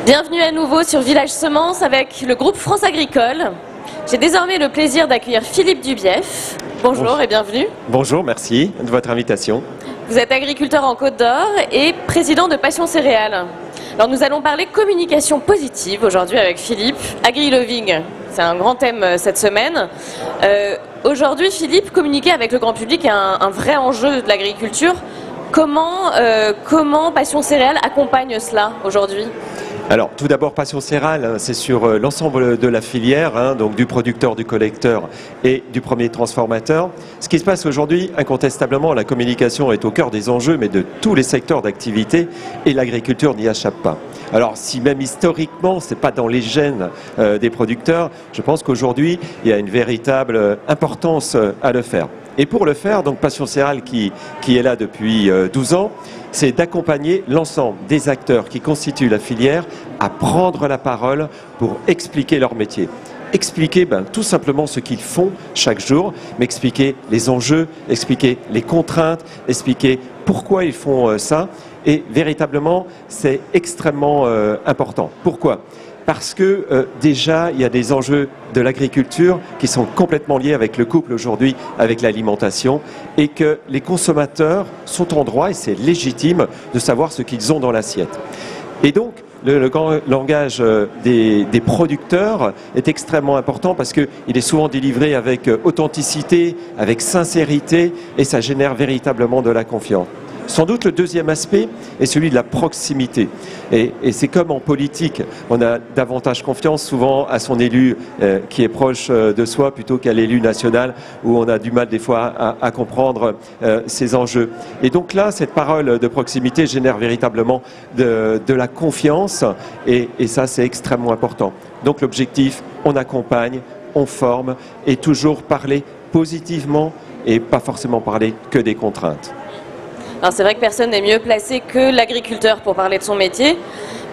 Bienvenue à nouveau sur Village Semences avec le groupe France Agricole. J'ai désormais le plaisir d'accueillir Philippe Dubief. Bonjour et bienvenue. Bonjour, merci de votre invitation. Vous êtes agriculteur en Côte d'Or et président de Passion Céréales. Alors nous allons parler communication positive aujourd'hui avec Philippe. Agri-loving, c'est un grand thème cette semaine. Aujourd'hui, Philippe, communiquer avec le grand public est un vrai enjeu de l'agriculture. Comment Passion Céréales accompagne cela aujourd'hui ? Alors, tout d'abord, Passion Céréales, c'est sur l'ensemble de la filière, donc du producteur, du collecteur et du premier transformateur. Ce qui se passe aujourd'hui, incontestablement, la communication est au cœur des enjeux, mais de tous les secteurs d'activité, et l'agriculture n'y échappe pas. Alors, si même historiquement, ce n'est pas dans les gènes des producteurs, je pense qu'aujourd'hui, il y a une véritable importance à le faire. Et pour le faire, donc Passion Céréales qui est là depuis 12 ans, c'est d'accompagner l'ensemble des acteurs qui constituent la filière à prendre la parole pour expliquer leur métier. Expliquer tout simplement ce qu'ils font chaque jour, mais expliquer les enjeux, expliquer les contraintes, expliquer pourquoi ils font ça. Et véritablement, c'est extrêmement important. Pourquoi ? Parce que déjà, il y a des enjeux de l'agriculture qui sont complètement liés avec le couple aujourd'hui, avec l'alimentation, et que les consommateurs sont en droit, et c'est légitime, de savoir ce qu'ils ont dans l'assiette. Et donc, le langage des producteurs est extrêmement important parce qu'il est souvent délivré avec authenticité, avec sincérité, et ça génère véritablement de la confiance. Sans doute le deuxième aspect est celui de la proximité. Et c'est comme en politique, on a davantage confiance souvent à son élu qui est proche de soi plutôt qu'à l'élu national où on a du mal des fois à comprendre ces enjeux. Et donc là, cette parole de proximité génère véritablement de la confiance et ça c'est extrêmement important. Donc l'objectif, on accompagne, on forme et toujours parler positivement et pas forcément parler que des contraintes. Alors c'est vrai que personne n'est mieux placé que l'agriculteur pour parler de son métier,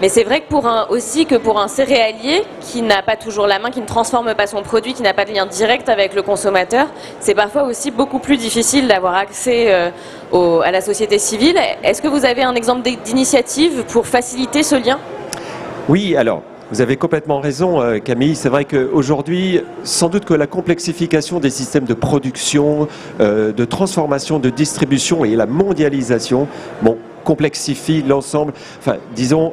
mais c'est vrai que aussi que pour un céréalier qui n'a pas toujours la main, qui ne transforme pas son produit, qui n'a pas de lien direct avec le consommateur, c'est parfois aussi beaucoup plus difficile d'avoir accès à la société civile. Est-ce que vous avez un exemple d'initiative pour faciliter ce lien ? Oui, alors. Vous avez complètement raison, Camille. C'est vrai qu'aujourd'hui, sans doute que la complexification des systèmes de production, de transformation, de distribution et la mondialisation, complexifie l'ensemble. Enfin, disons,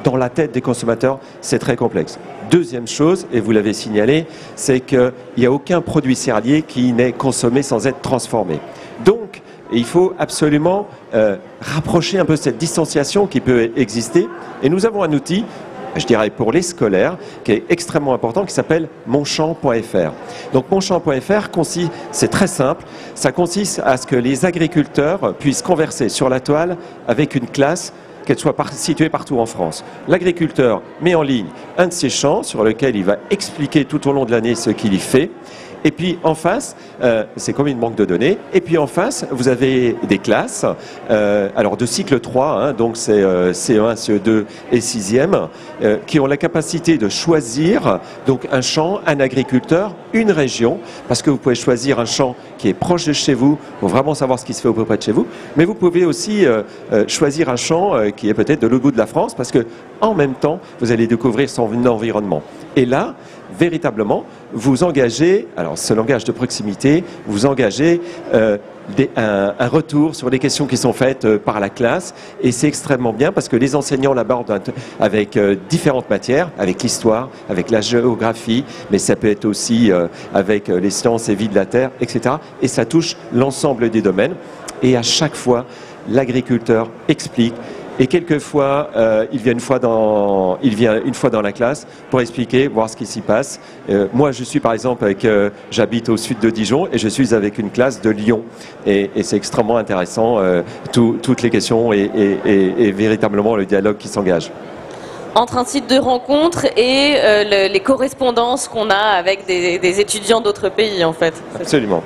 dans la tête des consommateurs, c'est très complexe. Deuxième chose, et vous l'avez signalé, c'est qu'il n'y a aucun produit céréalier qui n'est consommé sans être transformé. Donc, il faut absolument rapprocher un peu cette distanciation qui peut exister. Et nous avons un outil, je dirais pour les scolaires, qui est extrêmement important, qui s'appelle monchamp.fr. Donc monchamp.fr, c'est très simple, ça consiste à ce que les agriculteurs puissent converser sur la toile avec une classe, qu'elle soit située partout en France. L'agriculteur met en ligne un de ses champs sur lequel il va expliquer tout au long de l'année ce qu'il y fait. Et puis en face, c'est comme une banque de données, et puis en face, vous avez des classes, alors de cycle 3, donc c'est CE1, CE2 et 6e, qui ont la capacité de choisir donc un champ, un agriculteur, une région, parce que vous pouvez choisir un champ qui est proche de chez vous, pour vraiment savoir ce qui se fait au plus près de chez vous, mais vous pouvez aussi choisir un champ qui est peut-être de l'autre bout de la France, parce que en même temps, vous allez découvrir son environnement. Et là, véritablement, vous engagez, alors ce langage de proximité, vous engagez un retour sur les questions qui sont faites par la classe, et c'est extrêmement bien parce que les enseignants l'abordent avec différentes matières, avec l'histoire, avec la géographie, mais ça peut être aussi avec les sciences et vie de la terre, etc. Et ça touche l'ensemble des domaines, et à chaque fois, l'agriculteur explique. Et quelquefois, il vient une fois dans la classe pour expliquer, voir ce qui s'y passe. Moi, je suis par exemple j'habite au sud de Dijon et je suis avec une classe de Lyon. Et c'est extrêmement intéressant, toutes les questions et véritablement le dialogue qui s'engage. Entre un site de rencontre et les correspondances qu'on a avec des étudiants d'autres pays, en fait. Absolument.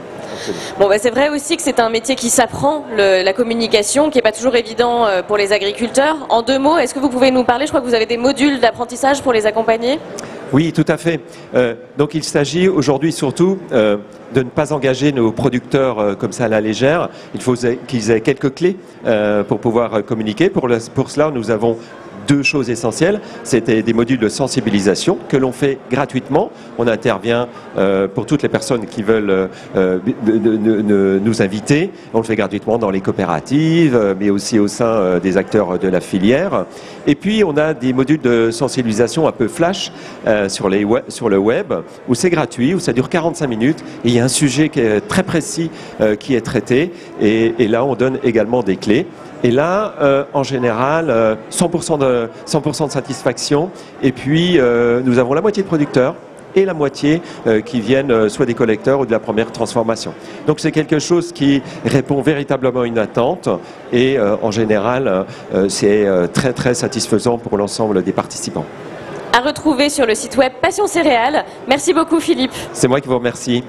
Bon, c'est vrai aussi que c'est un métier qui s'apprend, la communication, qui n'est pas toujours évident pour les agriculteurs. En deux mots, est-ce que vous pouvez nous parler, je crois que vous avez des modules d'apprentissage pour les accompagner ? Oui, tout à fait. Donc il s'agit aujourd'hui surtout de ne pas engager nos producteurs comme ça à la légère. Il faut qu'ils aient quelques clés pour pouvoir communiquer. Pour cela, nous avons deux choses essentielles. C'était des modules de sensibilisation que l'on fait gratuitement. On intervient pour toutes les personnes qui veulent nous inviter. On le fait gratuitement dans les coopératives, mais aussi au sein des acteurs de la filière. Et puis, on a des modules de sensibilisation un peu flash sur le web, où c'est gratuit, où ça dure 45 minutes. Et il y a un sujet qui est très précis qui est traité. Et là, on donne également des clés. Et là, en général, 100% de satisfaction. Et puis, nous avons la moitié de producteurs et la moitié qui viennent soit des collecteurs ou de la première transformation. Donc c'est quelque chose qui répond véritablement à une attente et en général, c'est très très satisfaisant pour l'ensemble des participants. À retrouver sur le site web Passion Céréales. Merci beaucoup Philippe. C'est moi qui vous remercie.